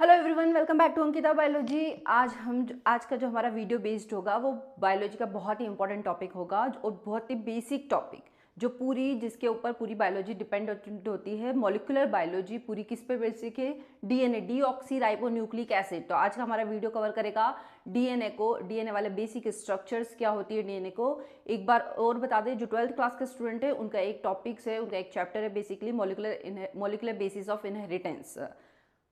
Hello everyone, welcome back to Ankita biology. आज का जो हमारा वीडियो बेस्ड होगा वो बायोलॉजी का बहुत ही इंपॉर्टेंट टॉपिक होगा और बहुत ही बेसिक टॉपिक जो जिसके ऊपर पूरी बायोलॉजी डिपेंड होती है। मॉलिक्यूलर बायोलॉजी पूरी किस पे बेसिक है? DNA, deoxyribonucleic acid. तो आज का हमारा वीडियो कवर करेगा डीएनए वाले बेसिक स्ट्रक्चर्स, क्या होती है डीएनए को। एक बार और बता दें, जो 12th क्लास के स्टूडेंट है उनका एक टॉपिक्स है, उनका एक चैप्टर है basically molecular basis of inheritance.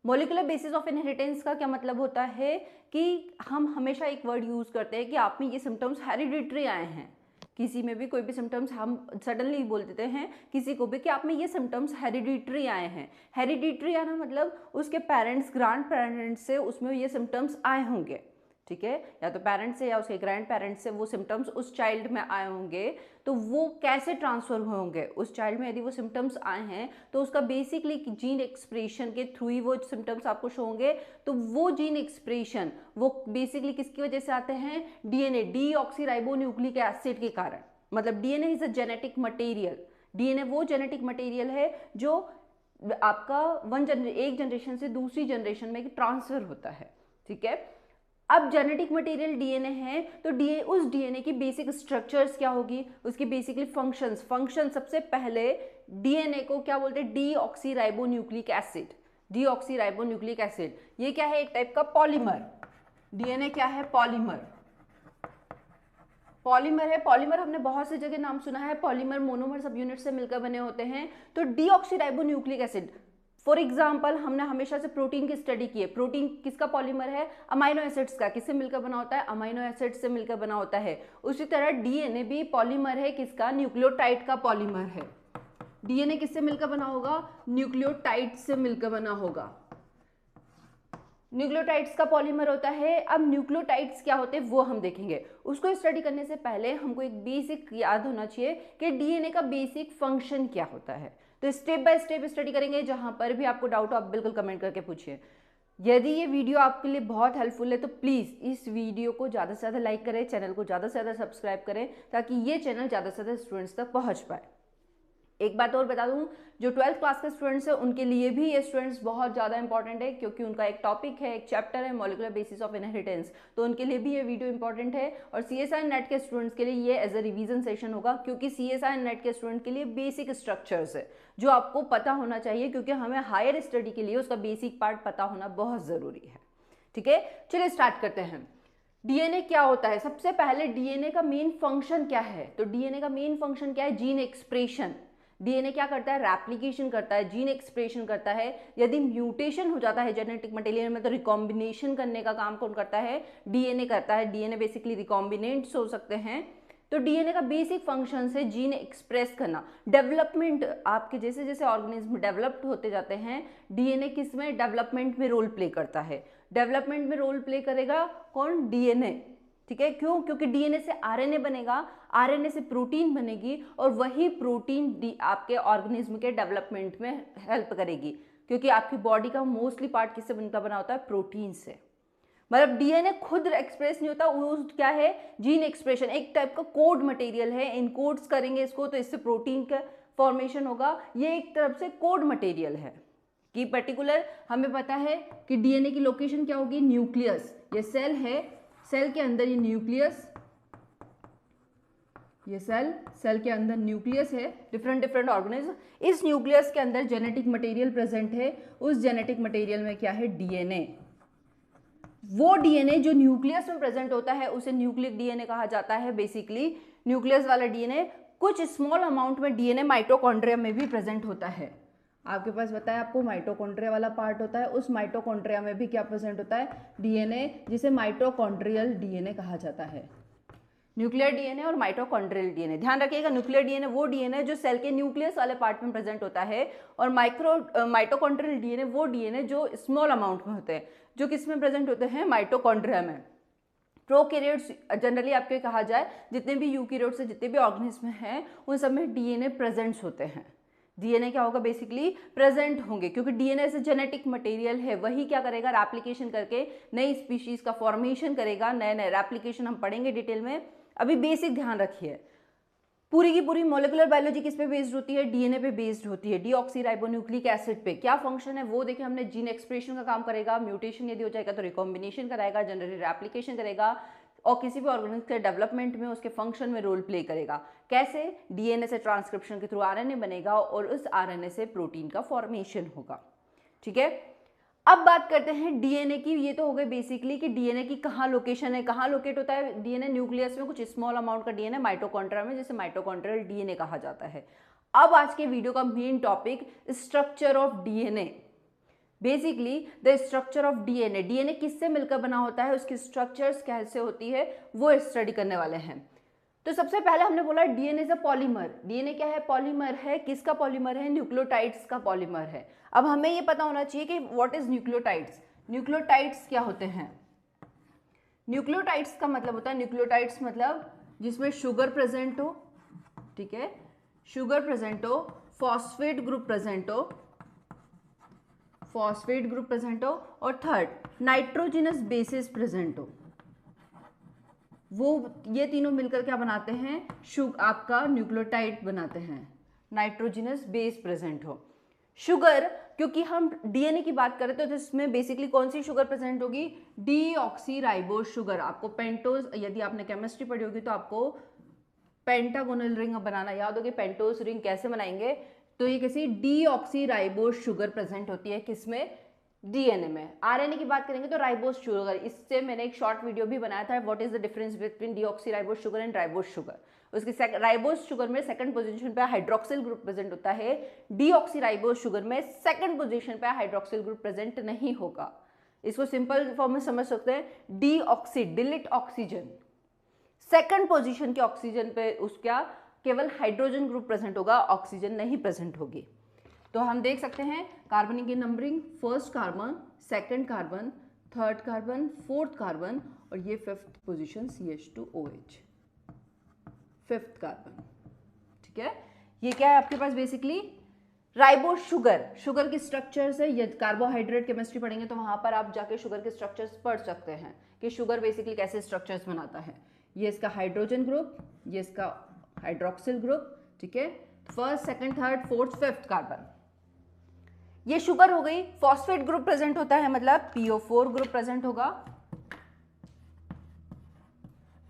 Molecular basis of inheritance का क्या मतलब होता है कि हम हमेशा एक वर्ड यूज करते हैं कि आप में ये सिम्टम्स हेरिडिटरी आए हैं। किसी में भी कोई भी सिम्टम्स हम सडनली बोल देते हैं किसी को भी कि आप में ये सिम्टम्स हेरिडिटरी आए हैं। हेरिडिटरी आना मतलब उसके पेरेंट्स, ग्रैंड पेरेंट्स से उसमें ये सिम्टम्स आए होंगे, ठीक है, या तो पेरेंट्स से या उसके ग्रैंड पेरेंट्स से वो सिम्टम्स उस चाइल्ड में आए होंगे। तो वो कैसे ट्रांसफर हुए होंगे उस चाइल्ड में? यदि वो सिम्टम्स आए हैं तो उसका बेसिकली जीन एक्सप्रेशन के थ्रू ही वो सिम्टम्स आपको शो होंगे। तो वो जीन एक्सप्रेशन वो बेसिकली किसकी वजह से आते हैं? डीएनए, डीऑक्सीराइबोन्यूक्लिक एसिड के कारण। मतलब DNA is a genetic material. DNA वो जेनेटिक मटेरियल है जो आपका एक जनरेशन से दूसरी जनरेशन में ट्रांसफर होता है, ठीक है। अब जेनेटिक मटेरियल डीएनए है तो उस डीएनए की बेसिक स्ट्रक्चर्स क्या होगी, उसकी बेसिकली फंक्शन सबसे पहले डीएनए को क्या बोलते हैं? Deoxyribonucleic acid. डीऑक्सीराइबोन्यूक्लिक एसिड ये क्या है? एक टाइप का पॉलीमर। डीएनए क्या है? पॉलीमर। पॉलीमर है। पॉलीमर हमने बहुत सी जगह नाम सुना है। पॉलीमर मोनोमर सब यूनिट से मिलकर बने होते हैं। तो डीऑक्सीराइबोन्यूक्लिक एसिड, फॉर एग्जाम्पल हमने हमेशा से प्रोटीन की स्टडी की है। प्रोटीन किसका पॉलीमर है? अमाइनो एसिड्स का। किससे मिलकर बना होता है? अमाइनो एसिड से मिलकर बना होता है। उसी तरह डीएनए भी पॉलीमर है। किसका? न्यूक्लियोटाइड का पॉलीमर है। डीएनए किससे मिलकर बना होगा? न्यूक्लियोटाइड से मिलकर बना होगा। न्यूक्लियोटाइड्स का पॉलीमर होता है। अब न्यूक्लियोटाइड्स क्या होते हैं वो हम देखेंगे। उसको स्टडी करने से पहले हमको एक बेसिक याद होना चाहिए कि डीएनए का बेसिक फंक्शन क्या होता है। तो स्टेप बाय स्टेप स्टडी करेंगे। जहां पर भी आपको डाउट हो आप बिल्कुल कमेंट करके पूछिए। यदि ये वीडियो आपके लिए बहुत हेल्पफुल है तो प्लीज़ इस वीडियो को ज़्यादा से ज़्यादा लाइक करें, चैनल को ज़्यादा से ज़्यादा सब्सक्राइब करें ताकि ये चैनल ज़्यादा से ज़्यादा स्टूडेंट्स तक पहुँच पाए। एक बात और बता दूं, जो 12th क्लास के स्टूडेंट्स हैं उनके लिए भी ये स्टूडेंट्स बहुत ज़्यादा इंपॉर्टेंट है क्योंकि उनका एक टॉपिक है, एक चैप्टर है मॉलिक्यूलर बेसिस ऑफ इनहेरिटेंस। तो उनके लिए भी ये वीडियो इंपॉर्टेंट है। और सीएसआई नेट के स्टूडेंट्स के लिए ये एज अ रिवीजन सेशन होगा क्योंकि सीएसआई नेट के स्टूडेंट के लिए बेसिक स्ट्रक्चर्स है जो आपको पता होना चाहिए क्योंकि हमें हायर स्टडी के लिए उसका बेसिक पार्ट पता होना बहुत ज़रूरी है, ठीक है। चलिए स्टार्ट करते हैं। डीएनए क्या होता है? सबसे पहले डीएनए का मेन फंक्शन क्या है? तो डीएनए का मेन फंक्शन क्या है? Gene expression. डीएनए क्या करता है? रेप्लिकेशन करता है, जीन एक्सप्रेशन करता है। यदि म्यूटेशन हो जाता है जेनेटिक मटेरियल में तो रिकॉम्बिनेशन करने का काम कौन करता है? डीएनए करता है। डीएनए बेसिकली रिकॉम्बिनेंट्स हो सकते हैं। तो डीएनए का बेसिक फंक्शन है जीन एक्सप्रेस करना। डेवलपमेंट, आपके जैसे जैसे ऑर्गेनिज्म डेवलप्ड होते जाते हैं डीएनए किस में? डेवलपमेंट में रोल प्ले करता है। डेवलपमेंट में रोल प्ले करेगा कौन? डीएनए, ठीक है। क्यों? क्योंकि डीएनए से आरएनए बनेगा, आरएनए से प्रोटीन बनेगी और वही प्रोटीन आपके ऑर्गेनिज्म के डेवलपमेंट में हेल्प करेगी क्योंकि आपकी बॉडी का मोस्टली पार्ट किससे बनकर बना होता है? प्रोटीन से। मतलब डीएनए खुद एक्सप्रेस नहीं होता, वो क्या है? जीन एक्सप्रेशन, एक टाइप का कोड मटेरियल है। इनकोड्स करेंगे इसको तो इससे प्रोटीन का फॉर्मेशन होगा। ये एक तरफ से कोड मटेरियल है कि पर्टिकुलर हमें पता है कि डीएनए की लोकेशन क्या होगी? न्यूक्लियस। ये सेल है, सेल के अंदर ये न्यूक्लियस, ये सेल के अंदर न्यूक्लियस है। डिफरेंट ऑर्गेनिज्म, इस न्यूक्लियस के अंदर जेनेटिक मटेरियल प्रेजेंट है। उस जेनेटिक मटेरियल में क्या है? डीएनए। वो डीएनए जो न्यूक्लियस में प्रेजेंट होता है उसे न्यूक्लिक डीएनए कहा जाता है। बेसिकली न्यूक्लियस वाला डीएनए, कुछ स्मॉल अमाउंट में डीएनए माइटोकॉन्ड्रिया में भी प्रेजेंट होता है। आपके पास बताया आपको माइटोकॉन्ड्रिया वाला पार्ट होता है, उस माइटोकॉन्ड्रिया में भी क्या प्रेजेंट होता है? डीएनए, जिसे माइटोकॉन्ड्रियल डीएनए कहा जाता है। न्यूक्लियर डीएनए और माइटोकॉन्ड्रियल डीएनए, ध्यान रखिएगा। न्यूक्लियर डीएनए वो डीएनए जो सेल के न्यूक्लियस वाले पार्ट में प्रेजेंट होता है और माइटोकॉन्ड्रियल डीएनए वो डीएनए जो स्मॉल अमाउंट में होते हैं, जो किस में प्रेजेंट होते हैं? माइटोकॉन्ड्रिया में। प्रोकैरियोट्स जनरली आपके कहा जाए, जितने भी यूकैरियोट्स से जितने भी ऑर्गेनिज्म हैं उन सब में डीएनए प्रेजेंट्स होते हैं। डीएनए क्या होगा? बेसिकली प्रेजेंट होंगे क्योंकि डीएनए से जेनेटिक मटेरियल है, वही क्या करेगा? रेप्लिकेशन करके नई स्पीशीज का फॉर्मेशन करेगा। नए नए रेप्लिकेशन हम पढ़ेंगे डिटेल में, अभी बेसिक ध्यान रखिए। पूरी की पूरी मोलिकुलर बायोलॉजी किस पे बेस्ड होती है, डीएनए पे बेस्ड होती है, डीऑक्सीराइबोन्यूक्लिक एसिड पे। क्या फंक्शन है वो देखे हमने, जीन एक्सप्रेशन का काम करेगा, म्यूटेशन यदि हो जाएगा तो रिकॉम्बिनेशन कराएगा, जनरली रेप्लिकेशन करेगा और किसी भी ऑर्गेनिज्म के डेवलपमेंट में उसके फंक्शन में रोल प्ले करेगा। कैसे, डीएनए से ट्रांसक्रिप्शन के थ्रू आरएनए बनेगा और उस आरएनए से प्रोटीन का फॉर्मेशन होगा। ठीक है, अब बात करते हैं डीएनए की। ये तो हो गई बेसिकली कि डीएनए की कहाँ लोकेशन है, कहाँ लोकेट होता है डीएनए, न्यूक्लियस में कुछ स्मॉल अमाउंट का डीएनए माइटोकॉन्ड्रिया में, जिसे माइटोकॉन्ड्रियल डीएनए कहा जाता है। अब आज के वीडियो का main topic structure of DNA. Basically the structure of DNA, DNA किससे मिलकर बना होता है, उसकी स्ट्रक्चर्स कैसे होती है वो स्टडी करने वाले हैं। तो सबसे पहले हमने बोला DNA is a polymer. DNA क्या है, पॉलीमर है। किसका पॉलीमर है, न्यूक्लियोटाइड्स का पॉलीमर है। अब हमें ये पता होना चाहिए कि व्हाट इज न्यूक्लियोटाइड्स। न्यूक्लियोटाइड्स क्या होते हैं, न्यूक्लियोटाइड्स का मतलब होता है, न्यूक्लियोटाइड्स मतलब जिसमें शुगर प्रेजेंट हो, ठीक है, शुगर प्रेजेंट हो, फॉस्फेट ग्रुप प्रेजेंट हो, फॉस्फेट ग्रुप प्रेजेंट हो, और थर्ड नाइट्रोजिनस बेसिस प्रेजेंट हो। वो ये तीनों मिलकर क्या बनाते हैं, आपका न्यूक्लियोटाइड बनाते हैं, नाइट्रोजिनस बेस प्रेजेंट हो। शुगर, क्योंकि हम डीएनए की बात करें तो इसमें बेसिकली कौन सी शुगर प्रेजेंट होगी, डीऑक्सीराइबोज शुगर। आपको पेंटोज, यदि आपने केमिस्ट्री पढ़ी होगी तो आपको पेंटागोनल रिंग बनाना याद होगी। पेंटोज रिंग कैसे बनाएंगे, तो ये किसी डीऑक्सीराइबोज शुगर प्रेजेंट होती है, किसमें, डीएनए में। आरएनए की बात करेंगे तो राइबोज शुगर, इससे मैंने एक शॉर्ट वीडियो भी बनाया था, what is the difference between deoxyribose sugar and ribose sugar. उसकी राइबोज शुगर में सेकंड पोजीशन पे हाइड्रोक्सिल ग्रुप प्रेजेंट होता है, डीऑक्सीराइबोज शुगर में सेकंड पोजीशन पे हाइड्रोक्सिल ग्रुप प्रेजेंट नहीं होगा। इसको सिंपल फॉर्म में समझ सकते हैं, deoxy delete oxygen, second position के ऑक्सीजन पे उसका केवल हाइड्रोजन ग्रुप प्रेजेंट होगा, ऑक्सीजन नहीं प्रेजेंट होगी। तो हम देख सकते हैं कार्बन की numbering, first carbon, second carbon, third carbon, fourth carbon, और ये fifth position CH2OH, fifth carbon. ठीक है, ये क्या है आपके पास बेसिकली राइबोज शुगर। शुगर की स्ट्रक्चर्स है, ये कार्बोहाइड्रेट केमिस्ट्री पढ़ेंगे तो वहां पर आप जाके शुगर के स्ट्रक्चर्स पढ़ सकते हैं कि शुगर बेसिकली कैसे स्ट्रक्चर्स बनाता है। ये इसका हाइड्रोजन ग्रुप, ये इसका हाइड्रोक्सिल ग्रुप, ठीक है, first second third fourth fifth carbon, ये शुगर हो गई। फॉस्फेट ग्रुप प्रेजेंट होता है, मतलब PO4 ग्रुप प्रेजेंट होगा,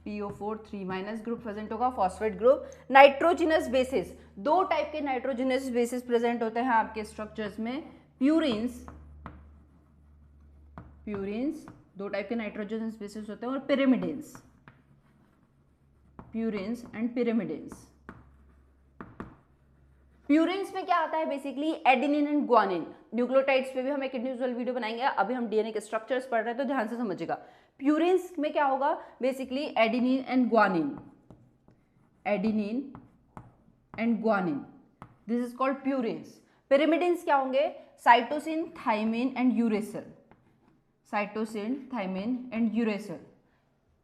PO4 3- ग्रुप प्रेजेंट होगा, फॉस्फेट ग्रुप। नाइट्रोजिनस बेसिस, दो टाइप के नाइट्रोजिनस बेसिस प्रेजेंट होते हैं आपके स्ट्रक्चर्स में, प्यूरिन्स, प्यूरिन्स दो टाइप के नाइट्रोजिनस बेसिस होते हैं, और pyrimidines, purines and pyrimidines. Purines में क्या आता है basically, adenine and guanine. Nucleotides पे भी हम एक इंडिविजुअल वीडियो बनाएंगे, अभी हम डीएनए के स्ट्रक्चर्स पढ़ रहे हैं तो ध्यान से समझिएगा। प्यूरिन्स में क्या होगा basically, adenine and guanine, adenine and guanine, this is called purines. Pyrimidines क्या होंगे, cytosine, thymine and uracil, cytosine, thymine and uracil.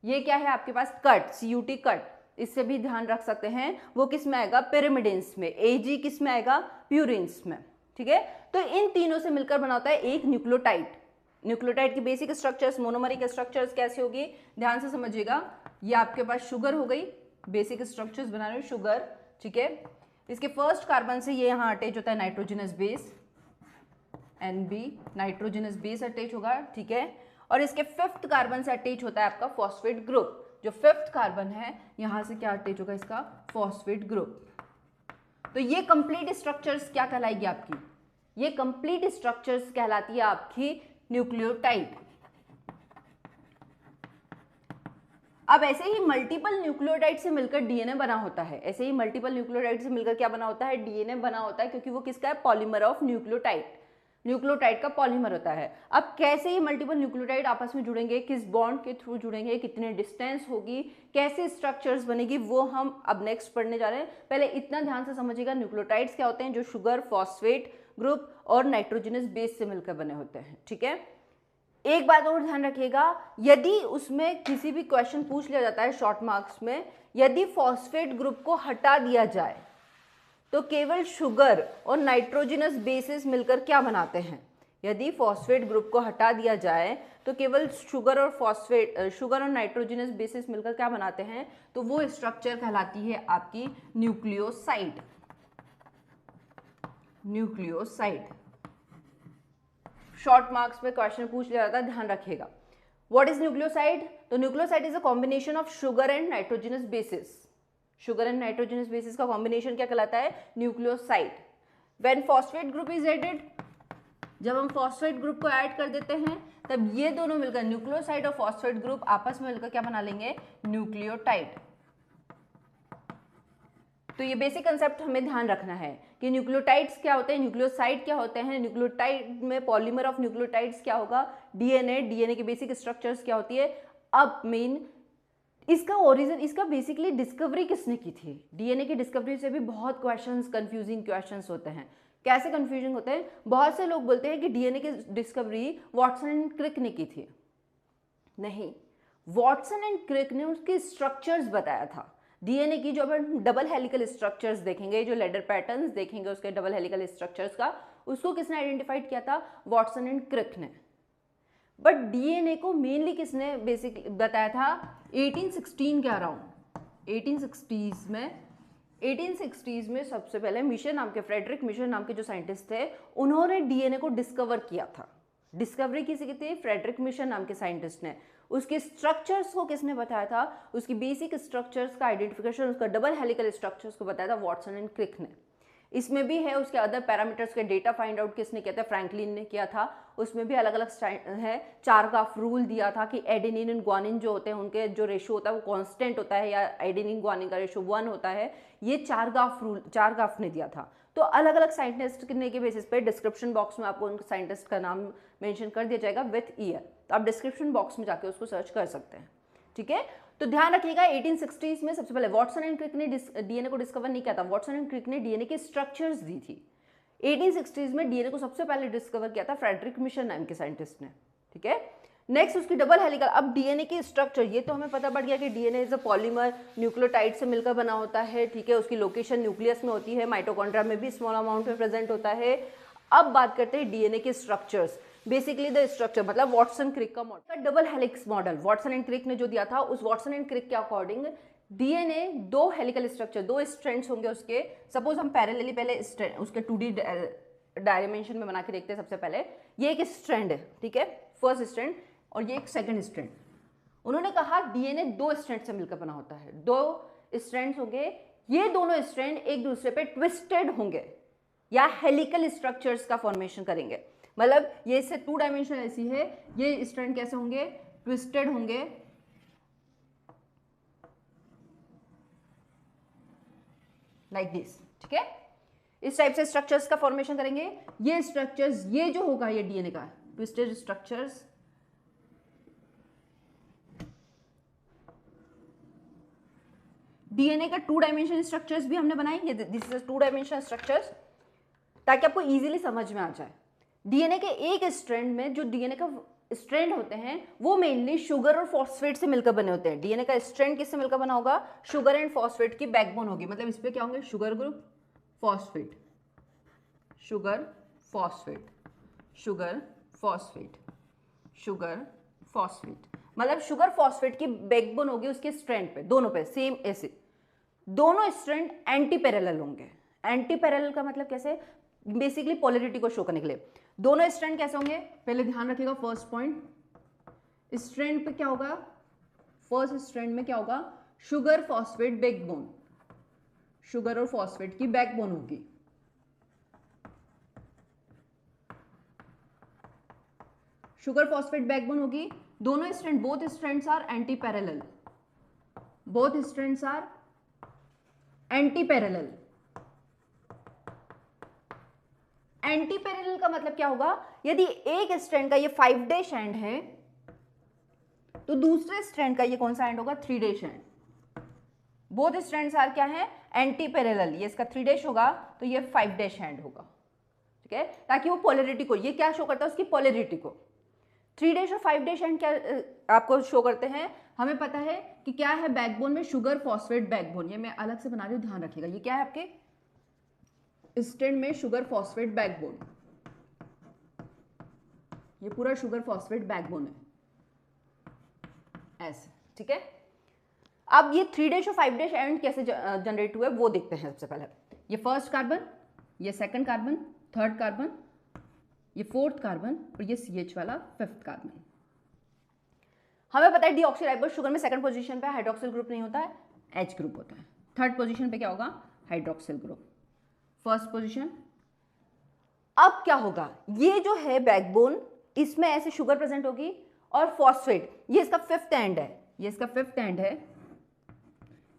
ये क्या है आपके पास, कट, CUT कट, इससे भी ध्यान रख सकते हैं, वो किस में आएगा, पिरिमिडिन्स में। AG किस में आएगा, प्यूरिन्स में। ठीक है, तो इन तीनों से मिलकर बना होता है एक न्यूक्लियोटाइड। न्यूक्लियोटाइड की बेसिक स्ट्रक्चर्स, मोनोमरिक स्ट्रक्चर्स कैसे होगी, ध्यान से समझिएगा। ये आपके पास शुगर हो गई, बेसिक स्ट्रक्चर्स बना रहे शुगर, ठीक है। इसके फर्स्ट कार्बन से ये यहाँ अटैच होता है nitrogenous base, NB, nitrogenous base attach होगा, ठीक है। और इसके फिफ्थ कार्बन से अटैच होता है आपका फॉस्फेट ग्रुप। जो फिफ्थ कार्बन है यहां से क्या अटैच होगा, इसका फॉस्फेट ग्रुप। तो ये कंप्लीट स्ट्रक्चर्स क्या कहलाएगी आपकी, ये कंप्लीट स्ट्रक्चर्स कहलाती है आपकी न्यूक्लियोटाइड। अब ऐसे ही मल्टीपल न्यूक्लियोटाइड से मिलकर डीएनए बना होता है, ऐसे ही मल्टीपल न्यूक्लियोटाइड से मिलकर क्या बना होता है, डीएनए बना होता है, क्योंकि वो किसका है, पॉलीमर ऑफ न्यूक्लियोटाइड, न्यूक्लियोटाइड का पॉलीमर होता है। अब कैसे ये मल्टीपल न्यूक्लियोटाइड आपस में जुड़ेंगे, किस बॉन्ड के थ्रू जुड़ेंगे, कितने डिस्टेंस होगी, कैसे स्ट्रक्चर्स बनेगी, वो हम अब नेक्स्ट पढ़ने जा रहे हैं। पहले इतना ध्यान से समझिएगा, न्यूक्लियोटाइड्स क्या होते हैं, जो शुगर, फॉस्फेट ग्रुप और नाइट्रोजनस बेस से मिलकर बने होते हैं। ठीक है, एक बात और ध्यान रखिएगा, यदि उसमें किसी भी क्वेश्चन पूछ लिया जाता है शॉर्ट मार्क्स में, यदि फॉस्फेट ग्रुप को हटा दिया जाए तो केवल शुगर और नाइट्रोजनस बेसिस मिलकर क्या बनाते हैं, यदि फॉस्फेट ग्रुप को हटा दिया जाए तो केवल शुगर और नाइट्रोजनस बेसिस मिलकर क्या बनाते हैं, तो वो स्ट्रक्चर कहलाती है आपकी न्यूक्लियोसाइड। शॉर्ट मार्क्स में क्वेश्चन पूछ लिया जाता है, ध्यान रखिएगा। What is nucleoside? तो nucleoside is a combination of sugar and nitrogenous bases. Sugar and nitrogenous bases का कॉम्बिनेशन क्या कहलाता है? Nucleoside. When phosphate group is added, जब हम फॉस्फेट ग्रुप को ऐड कर देते हैं तब ये दोनों मिलकर, न्यूक्लियोसाइड और फॉस्फेट ग्रुप आपस में मिलकर क्या बना लेंगे? न्यूक्लियोटाइड। तो ये बेसिक कंसेप्ट हमें ध्यान रखना है कि न्यूक्लियोटाइड्स क्या होते हैं, न्यूक्लियोसाइड क्या होते हैं, न्यूक्लियोटाइड में पॉलीमर ऑफ न्यूक्लियोटाइड्स क्या होगा, डीएनए की बेसिक स्ट्रक्चर्स क्या होती है। अब मेन इसका ओरिजिन, इसका बेसिकली डिस्कवरी किसने की थी? डीएनए की डिस्कवरी से भी बहुत क्वेश्चंस, कंफ्यूजिंग क्वेश्चंस होते हैं। कैसे कंफ्यूजिंग होते हैं? बहुत से लोग बोलते हैं कि डीएनए की डिस्कवरी वाटसन एंड क्रिक ने की थी। नहीं, वाटसन एंड क्रिक ने उसके स्ट्रक्चर्स बताया था। डीएनए की जो अपन डबल हेलिकल स्ट्रक्चर्स देखेंगे, जो लेडर पैटर्न्स देखेंगे उसके डबल हेलिकल स्ट्रक्चर्स का, उसको किसने आइडेंटिफाइड किया था? वाटसन एंड क्रिक ने। बट डीएनए को मेनली किसने बेसिक बताया था? 1816 के अराउंड, 1860s में सबसे पहले मिशर नाम के, फ्रेडरिक मिशर नाम के जो साइंटिस्ट थे, उन्होंने डीएनए को डिस्कवर किया था। डिस्कवरी किसी की थी? फ्रेडरिक मिशर नाम के साइंटिस्ट ने। उसके स्ट्रक्चर्स को किसने बताया था? उसकी बेसिक स्ट्रक्चर्स का आइडेंटिफिकेशन, उसका डबल हेलिकल स्ट्रक्चर्स को बताया था वाटसन एंड क्रिक ने। इसमें भी है उसके अदर पैरामीटर्स के डेटा फाइंड आउट किसने किया था? फ्रैंकलिन ने किया था। उसमें भी अलग अलग है। चारगाफ रूल दिया था कि एडेनिन एंड ग्वानिन जो होते हैं उनके जो रेशो होता है वो कांस्टेंट होता है, या एडेनिन ग्वानिन का रेशो 1 होता है। ये चारगाफ ने दिया था। तो अलग अलग साइंटिस्ट के बेसिस पे डिस्क्रिप्शन बॉक्स में आपको उन साइंटिस्ट का नाम मेंशन कर दिया जाएगा विथ ईयर, तो आप डिस्क्रिप्शन बॉक्स में जाके उसको सर्च कर सकते हैं। ठीक है, तो ध्यान रखिएगा 1860s में सबसे पहले वाटसन एंड क्रिक ने डीएनए को डिस्कवर नहीं किया था। वाटसन एंड क्रिक ने डीएनए के स्ट्रक्चर्स दी थी। 1860s में डीएनए को सबसे पहले डिस्कवर किया था फ्रेडरिक मिशर नाम के साइंटिस्ट ने। ठीक है, नेक्स्ट उसकी डबल हेलिकल। अब डीएनए के स्ट्रक्चर, ये तो हमें पता पड़ गया कि DNA is a polymer, nucleotide से मिलकर बना होता है। ठीक है, उसकी लोकेशन न्यूक्लियस में होती है, माइटोकॉन्ड्रिया में भी स्मॉल अमाउंट में प्रेजेंट होता है। अब बात करते हैं डीएनए के स्ट्रक्चर्स। बेसिकली द स्ट्रक्चर मतलब वाटसन क्रिक का model, double helix model Watson and Crick ने जो दिया था, उस वाटसन एंड क्रिक के according DNA 2 helical structure, 2 strands होंगे उसके। सपोज हम पैरेलली पहले उसके 2D डायमेंशन में बना के देखते हैं। सबसे पहले ये एक स्ट्रैंड है, ठीक है, फर्स्ट स्ट्रैंड, और ये एक सेकंड स्ट्रैंड। उन्होंने कहा डीएनए 2 स्ट्रैंड से मिलकर बना होता है, 2 स्ट्रैंड्स होंगे। ये दोनों स्ट्रैंड एक दूसरे पे ट्विस्टेड होंगे या हेलिकल स्ट्रक्चर्स का फॉर्मेशन करेंगे। मतलब ये इससे 2 डायमेंशन ऐसी है, ये स्ट्रैंड कैसे होंगे? ट्विस्टेड होंगे, लाइक दिस। ठीक है, इस टाइप से स्ट्रक्चर्स का फॉर्मेशन करेंगे। ये स्ट्रक्चर्स, ये जो होगा ये डीएनए का ट्विस्टेड स्ट्रक्चर्स। डीएनए का 2 डायमेंशन स्ट्रक्चर्स भी हमने बनाए। ये दिस इज 2 डायमेंशनल स्ट्रक्चर्स, ताकि आपको इजीली समझ में आ जाए। डीएनए के एक स्ट्रैंड में जो डीएनए का स्ट्रैंड होते हैं वो मेनली शुगर और फॉस्फेट से मिलकर बने होते हैं। डीएनए का स्ट्रैंड किससे मिलकर बना होगा? शुगर एंड फॉस्फेट की बैकबोन होगी। मतलब इस पे क्या होंगे? Sugar group, phosphate, sugar phosphate, sugar phosphate, sugar phosphate. मतलब शुगर फॉस्फेट की बैकबोन होगी उसके स्ट्रैंड पे, दोनों पे सेम ऐसे। दोनों स्ट्रैंड एंटी पैरेलल होंगे। एंटी पैरेलल का मतलब कैसे? बेसिकली पोलैरिटी को शो करने के लिए। दोनों स्ट्रैंड कैसे होंगे? पहले ध्यान रखिएगा, फर्स्ट पॉइंट, स्ट्रैंड पे क्या होगा? फर्स्ट स्ट्रैंड में क्या होगा? शुगर फॉस्फेट बैकबोन, शुगर और फॉस्फेट की बैकबोन होगी। शुगर फॉस्फेट बैकबोन होगी। दोनों strand, both strands are antiparallel, both strands are antiparallel. Antiparallel का मतलब क्या होगा? यदि एक स्ट्रैंड का ये 5 डैश एंड है तो दूसरे स्ट्रैंड का ये कौन सा एंड होगा? 3 dash end. Both strands are क्या है? Antiparallel. ये इसका 3 डैश होगा तो ये 5 डैश एंड होगा। ठीक है, ताकि वो पोलैरिटी को, ये क्या शो करता है? उसकी पोलैरिटी को। 3 डैश और 5 डैश एंड क्या आपको शो करते हैं? हमें पता है कि क्या है बैकबोन में? Sugar phosphate backbone. ये मैं अलग से बना रही हूं, ध्यान रखिएगा। ये क्या है आपके स्ट्रैंड में? Sugar phosphate backbone. ये पूरा शुगर फॉस्फेट बैकबोन है ऐसे, ठीक है। अब ये 3' और 5' एंड कैसे जनरेट हुए वो देखते हैं। सबसे पहले ये फर्स्ट कार्बन, ये सेकंड कार्बन, थर्ड कार्बन, ये फोर्थ कार्बन और ये CH वाला फिफ्थ कार्बन। हमें पता है डीऑक्सीराइबोस शुगर में सेकंड पोजीशन पे हाइड्रोक्सिल ग्रुप नहीं होता है, H ग्रुप होता है। थर्ड पोजीशन पे क्या होगा, हाइड्रोक्सिल ग्रुप। First position. अब क्या होगा, ये जो है बैकबोन, इसमें ऐसे शुगर प्रेजेंट होगी और फॉस्फेट, ये इसका फिफ्थ एंड है, ये इसका फिफ्थ एंड है।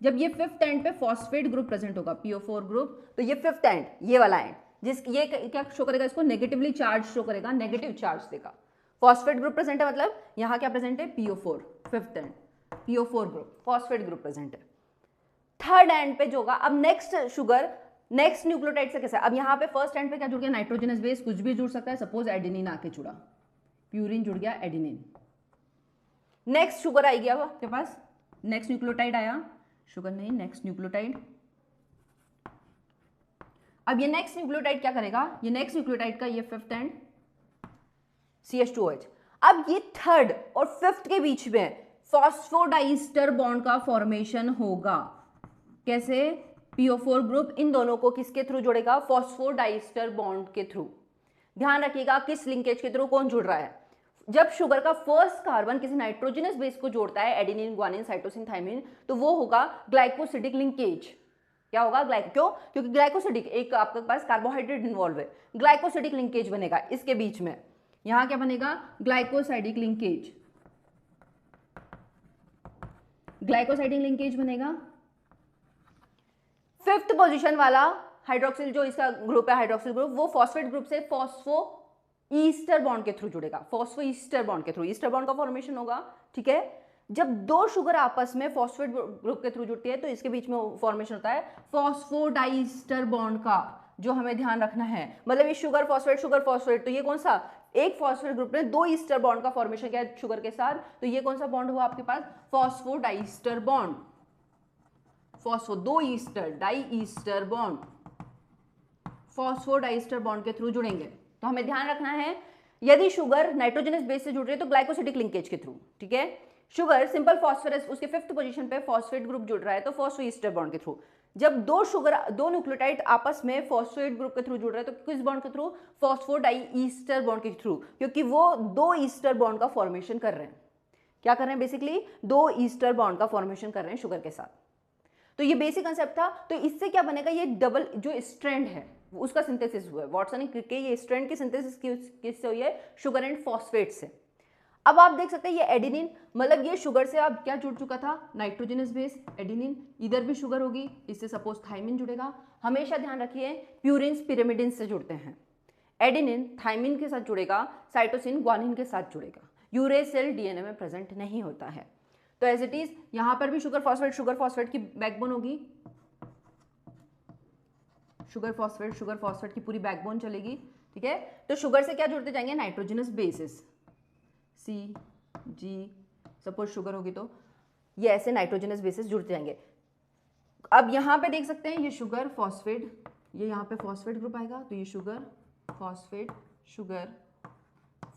जब ये फिफ्थ एंड पे फॉस्फेट ग्रुप प्रेजेंट होगा, PO4 ग्रुप, तो ये फिफ्थ एंड, ये वाला एंड, ये क्या शो करेगा, इसको नेगेटिवली चार्ज शो करेगा, नेगेटिव चार्ज देगा। फॉस्फेट ग्रुप प्रेजेंट है, मतलब यहां क्या प्रेजेंट है, PO4 fifth and, PO4 group, phosphate group present है। थर्ड एंड पे जो होगा, अब नेक्स्ट शुगर नेक्स्ट न्यूक्लियोटाइड से कैसे, अब यहाँ पे फर्स्ट एंड पे क्या जुड़ गया, नाइट्रोजनस बेस, कुछ भी जुड़ सकता है। सपोज एडेनिन आके जुड़ा, प्यूरिन जुड़ गया, एडेनिन। नेक्स्ट शुगर आएगी अब आपके पास, नेक्स्ट न्यूक्लियोटाइड आया, शुगर नहीं, नेक्स्ट न्यूक्लियोटाइड। अब ये नेक्स्ट न्यूक्लियोटाइड क्या करेगा, ये नेक्स्ट न्यूक्लियोटाइड का ये फिफ्थ एंड CH2OH। अब ये थर्ड और फिफ्थ के बीच में फॉस्फोडाइस्टर बॉन्ड का फॉर्मेशन होगा। कैसे, PO4 ग्रुप इन दोनों को किसके थ्रू जोड़ेगा, फॉस्फोडाइस्टर बॉन्ड के थ्रू। ध्यान रखिएगा किस लिंकेज के थ्रू कौन जुड़ रहा है। जब शुगर का फर्स्ट कार्बन किसी नाइट्रोजनस बेस को जोड़ता है, एडेनिन, ग्वानिन, साइटोसिन, थाइमिन, तो वो होगा ग्लाइकोसिडिक लिंकेज। क्या होगा, क्यों, क्योंकि ग्लाइकोसिडिक, एक आपके पास कार्बोहाइड्रेट इन्वॉल्व है, ग्लाइकोसिडिक लिंकेज बनेगा इसके बीच में। यहां क्या बनेगा, ग्लाइकोसाइडिक लिंकेज, ग्लाइकोसाइडिक लिंकेज बनेगा। फिफ्थ पोजीशन वाला हाइड्रोक्सिल, जो इसका ग्रुप है हाइड्रोक्सिल ग्रुप, वो फॉस्फेट ग्रुप से फॉस्फो ईस्टर बॉन्ड के थ्रू जुड़ेगा, फॉस्फो ईस्टर बॉन्ड के थ्रू, ईस्टर बॉन्ड का फॉर्मेशन होगा, ठीक है। जब दो शुगर आपस में फॉस्फेट ग्रुप के थ्रू जुड़ती है तो इसके बीच में फॉर्मेशन होता है फॉस्फोडाइस्टर बॉन्ड का, जो हमें ध्यान रखना है। मतलब ये शुगर फॉस्फेट, तो ये कौन सा, एक फॉस्फेट ग्रुप ने दो ईस्टर बॉन्ड का फॉर्मेशन किया है शुगर के साथ, तो ये कौन सा बॉन्ड हुआ आपके पास, फॉस्फोडाइस्टर बॉन्ड, दो ester, diester bond, phosphodiester bond के थ्रू जुड़ेंगे। तो हमें ध्यान रखना है, यदि शुगर नाइट्रोजनस बेस से जुड़ रही है तो ग्लाइकोसिडिक लिंकेज के थ्रू, ठीक है। शुगर सिंपल फॉस्फोरस, उसके फिफ्थ पोजीशन पे फॉस्फेट ग्रुप जुड़ रहा है तो फॉस्फोईस्टर बॉन्ड के थ्रू। जब दो न्यूक्लियोटाइड आपस में फॉस्फेट ग्रुप के थ्रू जुड़ रहे हैं तो किस बॉन्ड के थ्रू, फॉस्फोडाइईस्टर बॉन्ड के थ्रू, क्योंकि वो दो ईस्टर बॉन्ड का फॉर्मेशन कर रहे हैं। क्या कर रहे हैं, बेसिकली दो ईस्टर बॉन्ड का फॉर्मेशन कर रहे हैं शुगर के साथ। तो ये बेसिक कंसेप्ट था। तो इससे क्या बनेगा, ये डबल जो स्ट्रैंड है उसका सिंथेसिस हुआ है। वाटसन के ये स्ट्रैंड की सिंथेसिस किससे हुई है, शुगर एंड फॉस्फेट से। अब आप देख सकते हैं ये एडेनिन, मतलब ये शुगर से अब क्या जुड़ चुका था, नाइट्रोजनस बेस, एडेनिन, इधर भी शुगर होगी, इससे सपोज थाइमिन जुड़ेगा। हमेशा ध्यान रखिए प्यूरिन्स पिरिमिडिन से जुड़ते हैं, एडेनिन थाइमिन के साथ जुड़ेगा, साइटोसिन ग्वानिन के साथ जुड़ेगा। यूरेसिल डीएनए में प्रेजेंट नहीं होता है। तो एज इट इज यहां पर भी शुगर फॉस्फेट की बैकबोन होगी, शुगर फॉस्फेट की पूरी बैकबोन चलेगी, ठीक है। तो शुगर से क्या जुड़ते जाएंगे, nitrogenous bases, CG, suppose sugar होगी तो ये ऐसे नाइट्रोजनस बेसिस जुड़ते जाएंगे। अब यहां पे देख सकते हैं ये शुगर फॉस्फेट, ये यहां पे फॉस्फेट ग्रुप आएगा, तो ये शुगर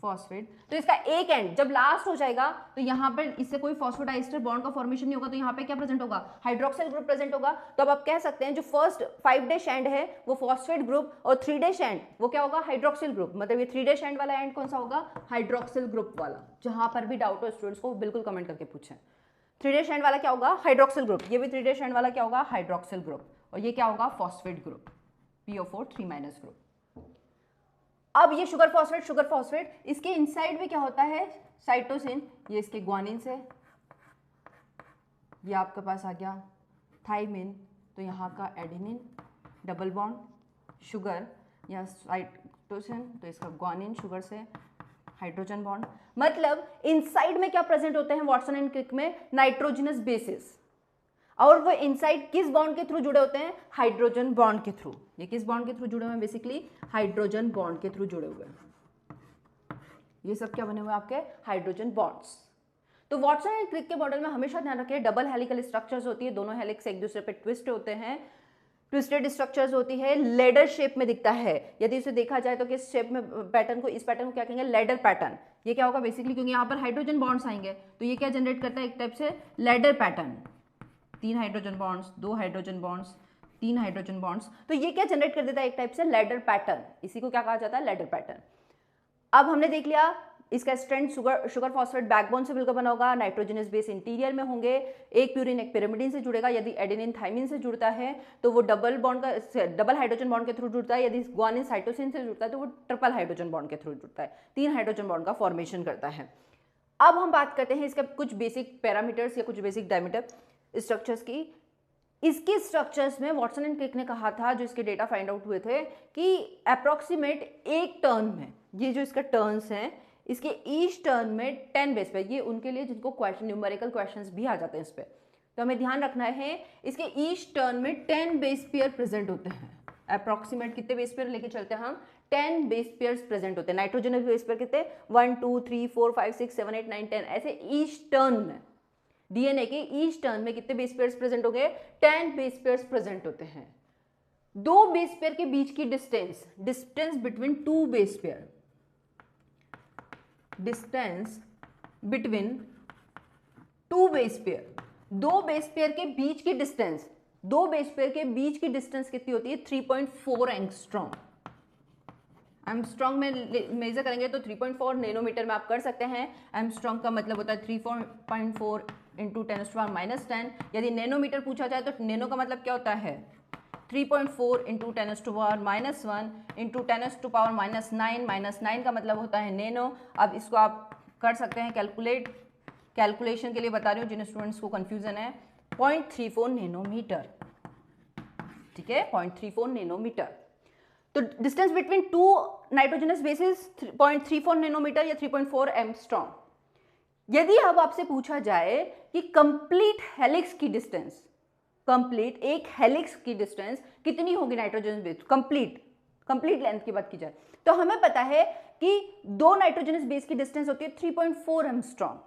फॉस्फेट, तो इसका एक एंड जब लास्ट हो जाएगा तो यहाँ पर इससे कोई फॉस्फोडाइस्टर बॉन्ड का फॉर्मेशन नहीं होगा, तो यहाँ पे क्या प्रेजेंट होगा, हाइड्रोक्सिल ग्रुप प्रेजेंट होगा। तो अब आप कह सकते हैं जो फर्स्ट 5' एंड है वो फॉस्फेट ग्रुप और 3' एंड वो क्या होगा, हाइड्रोक्सिल ग्रुप। मतलब ये 3' एंड वाला एंड कौन सा होगा, हाइड्रोक्सिल ग्रुप वाला। जहां पर भी डाउट हो स्टूडेंट्स को बिल्कुल कमेंट करके पूछें। 3' एंड वाला क्या होगा, हाइड्रोक्सिल ग्रुप। ये भी 3' एंड वाला क्या होगा, हाइड्रोक्सिल ग्रुप। और ये क्या होगा, फॉस्फेट ग्रुप, PO4 3- ग्रुप। अब ये शुगर फॉस्फेट, इसके इनसाइड में क्या होता है, साइटोसिन, ये इसके ग्वानिन से, ये आपके पास आ गया थाइमिन, तो यहाँ का एडेनिन, डबल बॉन्ड, शुगर, या साइटोसिन, तो इसका ग्वानिन शुगर से, हाइड्रोजन बॉन्ड। मतलब इनसाइड में क्या प्रेजेंट होते हैं वाटसन एंड क्रिक में, नाइट्रोजनस बेसिस, और वो इनसाइड किस बॉन्ड के थ्रू जुड़े होते हैं, हाइड्रोजन बॉन्ड के थ्रू। ये किस बॉन्ड के थ्रू जुड़े हुए हैं, बेसिकली हाइड्रोजन बॉन्ड के थ्रू जुड़े हुए हैं। ये सब क्या बने हुए आपके, हाइड्रोजन बॉन्ड्स। तो वाटसन एंड क्रिक के मॉडल में हमेशा ध्यान रखिए डबल हेलिकल स्ट्रक्चर्स होती है, दोनों हेलिक्स एक दूसरे पे ट्विस्ट होते हैं। ट्विस्टेड स्ट्रक्चर्स होती है, लेडर शेप में दिखता है। यदि इसे देखा जाए तो किस शेप में पैटर्न को, इस पैटर्न को क्या कहेंगे, लेडर पैटर्न। ये क्या होगा बेसिकली, क्योंकि यहाँ पर हाइड्रोजन बॉन्ड्स आएंगे तो ये क्या जनरेट करता है, एक टाइप से ladder pattern. 3 hydrogen bonds, 2 hydrogen bonds, 3 hydrogen bonds, तो ये क्या जनरेट कर देता है, एक टाइप से लेडर पैटर्न। इसी को क्या कहा जाता है, लेडर पैटर्न। अब हमने देख लिया इसका स्ट्रैंड शुगर फॉस्फेट बैकबोन से मिलकर बना होगा, नाइट्रोजनस बेस इंटीरियर में होंगे, एक प्यूरिन एक पिरिमिडिन से जुड़ेगा। यदि एडेनिन थाइमिन से जुड़ता है तो वो डबल हाइड्रोजन बॉन्ड के थ्रू जुड़ता है। यदि ग्वानिन साइटोसिन से जुड़ता है तो वो ट्रिपल हाइड्रोजन बॉन्ड के थ्रू जुड़ता है, 3 हाइड्रोजन बॉन्ड का फॉर्मेशन करता है। अब हम बात करते हैं इसके कुछ बेसिक पैरामीटर्स या कुछ बेसिक डायमीटर स्ट्रक्चर्स की। इसके स्ट्रक्चर्स में वॉटसन एंड क्रिक ने कहा था, जो इसके डेटा फाइंड आउट हुए थे, कि अप्रोक्सीमेट एक टर्न में, ये जो इसका टर्न्स हैं, इसके ईच टर्न में 10 बेस पे, ये उनके लिए जिनको क्वेश्चन न्यूमेरिकल क्वेश्चंस भी आ जाते हैं इस पे, तो हमें ध्यान रखना है इसके ईच टर्न में 10 बेस पेयर प्रेजेंट होते हैं। अप्रोक्सीमेट कितने बेस पेयर लेके चलते हैं हम, 10 बेस पेयर्स प्रेजेंट होते हैं। नाइट्रोजन बेस पेयर कितने, 1 2 3 4 5 6 7 8 9 10, ऐसे ईच टर्न में डीएनए के ईच टर्न में कितने बेस पेयर्स प्रेजेंट हो गए, 10 बेस पेयर्स प्रेजेंट होते हैं। 2 बेस पेयर के बीच की distance between 2 base pair, distance between 2 base pair, 2 base pair के बीच की डिस्टेंस, 2 बेस पेयर के बीच की डिस्टेंस कितनी होती है, 3.4 एंगस्ट्रॉम। एंगस्ट्रॉम में मेजर करेंगे तो 3.4 नैनोमीटर में आप कर सकते हैं। एंगस्ट्रॉम का मतलब होता है 3.4 इंटू 10⁻⁻10। यदि नैनोमीटर पूछा जाए तो नैनो का मतलब क्या होता है, 3.4 इंटू 10⁻⁻1 इंटू 10⁻⁻9, -9 का मतलब होता है नैनो। अब इसको आप कर सकते हैं कैलकुलेशन के लिए बता रही हूँ जिन स्टूडेंट्स को कंफ्यूजन है, 0.34 नैनोमीटर, ठीक है, 0.34 नैनोमीटर। तो distance between 2 nitrogenous bases 0.34 nanometre या 3.4 एंगस्ट्रॉम। यदि अब आपसे पूछा जाए कि कंप्लीट हेलिक्स की डिस्टेंस, एक हेलिक्स की डिस्टेंस कितनी होगी नाइट्रोजन बेस, कंप्लीट लेंथ की बात की जाए, तो हमें पता है कि 2 नाइट्रोजनस बेस की डिस्टेंस होती है 3.4 angstrom.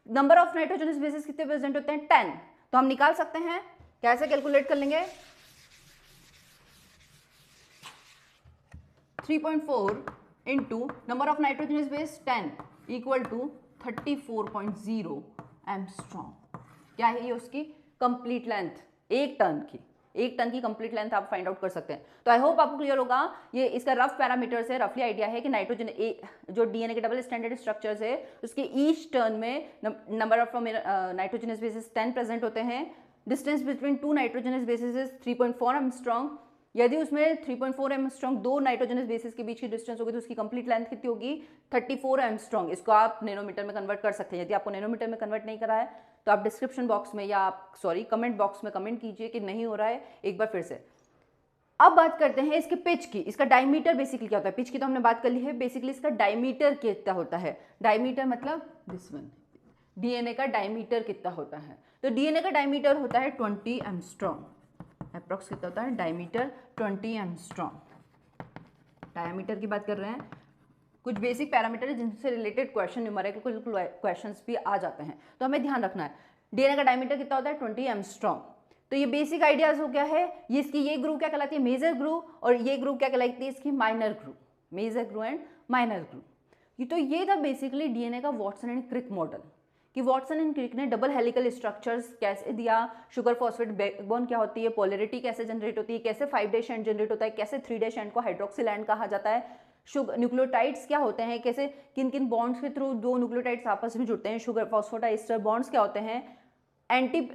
Number of nitrogenous bases कितने प्रेजेंट होते हैं, 10। तो हम निकाल सकते हैं, कैसे कैलकुलेट कर लेंगे, 3.4 into number of nitrogenous base 10 equal to 34.0 angstrom. क्या है ये, उसकी कंप्लीट लेंथ, एक टन की कंप्लीट लेंथ आप फाइंड आउट कर सकते हैं। तो आई होप आपको क्लियर होगा। ये इसका रफ पैरामीटर्स है, रफली आइडिया है कि नाइट्रोजन जो डीएनए के डबल स्टैंडर्ड स्ट्रक्चर्स है उसके ईच टर्न में number of nitrogenous bases 10 present होते हैं। Distance between 2 nitrogenous basis 3.4 angstrom. यदि उसमें 3.4 एंगस्ट्रॉम 2 नाइट्रोजनस बेसिस के बीच की डिस्टेंस होगी तो उसकी कंप्लीट लेंथ कितनी होगी, 34 एंगस्ट्रॉम। इसको आप नैनोमीटर में कन्वर्ट कर सकते हैं। यदि आपको नैनोमीटर में कन्वर्ट नहीं करा है तो आप डिस्क्रिप्शन बॉक्स में या आप कमेंट बॉक्स में कमेंट कीजिए कि नहीं हो रहा है, एक बार फिर से। अब बात करते हैं इसके पिच की। इसका डायमीटर बेसिकली क्या होता है, पिच की तो हमने बात कर ली है, बेसिकली इसका डायमीटर कितना होता है। डायमीटर मतलब दिस वन, डीएनए का डायमीटर कितना होता है, तो डीएनए का डायमीटर होता है 20 एंगस्ट्रॉम। अप्रॉक्स कितना होता है, डायमीटर 20 एंगस्ट्रॉम। डायमीटर की बात कर रहे हैं। कुछ बेसिक पैरामीटर है जिनसे रिलेटेड क्वेश्चन, न्यूमेरिकल क्वेश्चंस भी आ जाते हैं, तो हमें ध्यान रखना है। डीएनए का डायमीटर कितना होता है, 20 एंगस्ट्रॉम। तो ये बेसिक आइडियाज हो गया है। ये इसकी ये ग्रुप क्या कहलाती है, मेजर ग्रुप, और ये ग्रुप क्या कहलाती है इसकी, minor groove. Major groove and minor groove. तो ये था बेसिकली डीएनए का वॉटसन एंड क्रिक मॉडल, कि वॉटसन एंड क्रिक ने डबल हेलिकल स्ट्रक्चर्स कैसे दिया, शुगर फॉस्फेट बैकबोन क्या होती है, पोलैरिटी कैसे जनरेट होती है, कैसे 5' एंड जनरेट होता है, कैसे 3' एंड को हाइड्रोक्सिल एंड कहा जाता है, न्यूक्लियोटाइड्स क्या होते हैं, कैसे किन किन बॉन्ड्स के थ्रू 2 न्यूक्लियोटाइड्स आपस में जुड़ते हैं, शुगर फॉस्फोडाइस्टर बॉन्ड्स क्या होते हैं,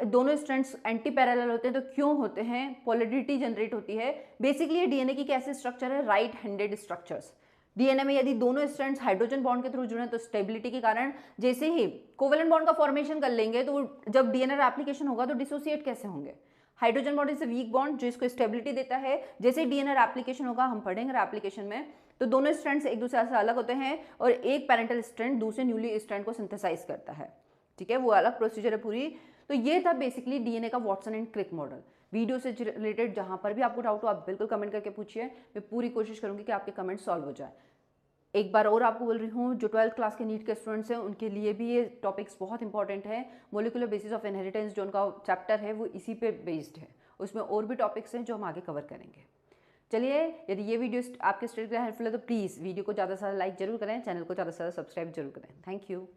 दोनों स्ट्रैंड्स एंटी पैरेलल होते हैं तो क्यों होते हैं, पोलैरिटी जनरेट होती है। बेसिकली डीएनए की कैसे स्ट्रक्चर है, राइट हैंडेड स्ट्रक्चर्स। डीएनए में यदि दोनों स्ट्रैंड्स हाइड्रोजन बॉन्ड के थ्रू जुड़े तो स्टेबिलिटी के कारण जैसे ही कोवेलेंट बॉन्ड का फॉर्मेशन कर लेंगे तो जब डीएनए एप्लीकेशन होगा तो डिसोसिएट कैसे होंगे। Hydrogen bond is weak bond जो इसको स्टेबिलिटी देता है। जैसे डीएनए एप्लीकेशन होगा, हम पढ़ेंगे एप्लीकेशन में, तो दोनों स्ट्रैंड्स एक दूसरे से अलग होते हैं और एक पैरेंटल स्ट्रैंड दूसरे न्यूली स्ट्रैंड को सिंथेसाइज करता है, ठीक है, वो अलग प्रोसीजर है पूरी। तो ये था बेसिकली डीएनए का Watson and Crick model. Video से रिलेटेड जहां पर भी आपको डाउट हो आप बिल्कुल कमेंट करके पूछिए, मैं पूरी कोशिश करूंगी कि आपके कमेंट सॉल्व हो जाए। एक बार और आपको बोल रही हूँ, जो 12th क्लास के नीट के स्टूडेंट्स हैं उनके लिए भी ये टॉपिक्स बहुत इंपॉर्टेंट है। मोलिकुलर बेसिस ऑफ इनहेरिटेंस जो उनका चैप्टर है वो इसी पे बेस्ड है उसमें और भी टॉपिक्स हैं जो हम आगे कवर करेंगे। चलिए, यदि ये वीडियो आपके स्टडी के लिए हेल्पफुल है तो प्लीज़ वीडियो को ज़्यादा से ज़्यादा लाइक जरूर करें, चैनल को ज़्यादा से ज़्यादा सब्सक्राइब जरूर करें। Thank you.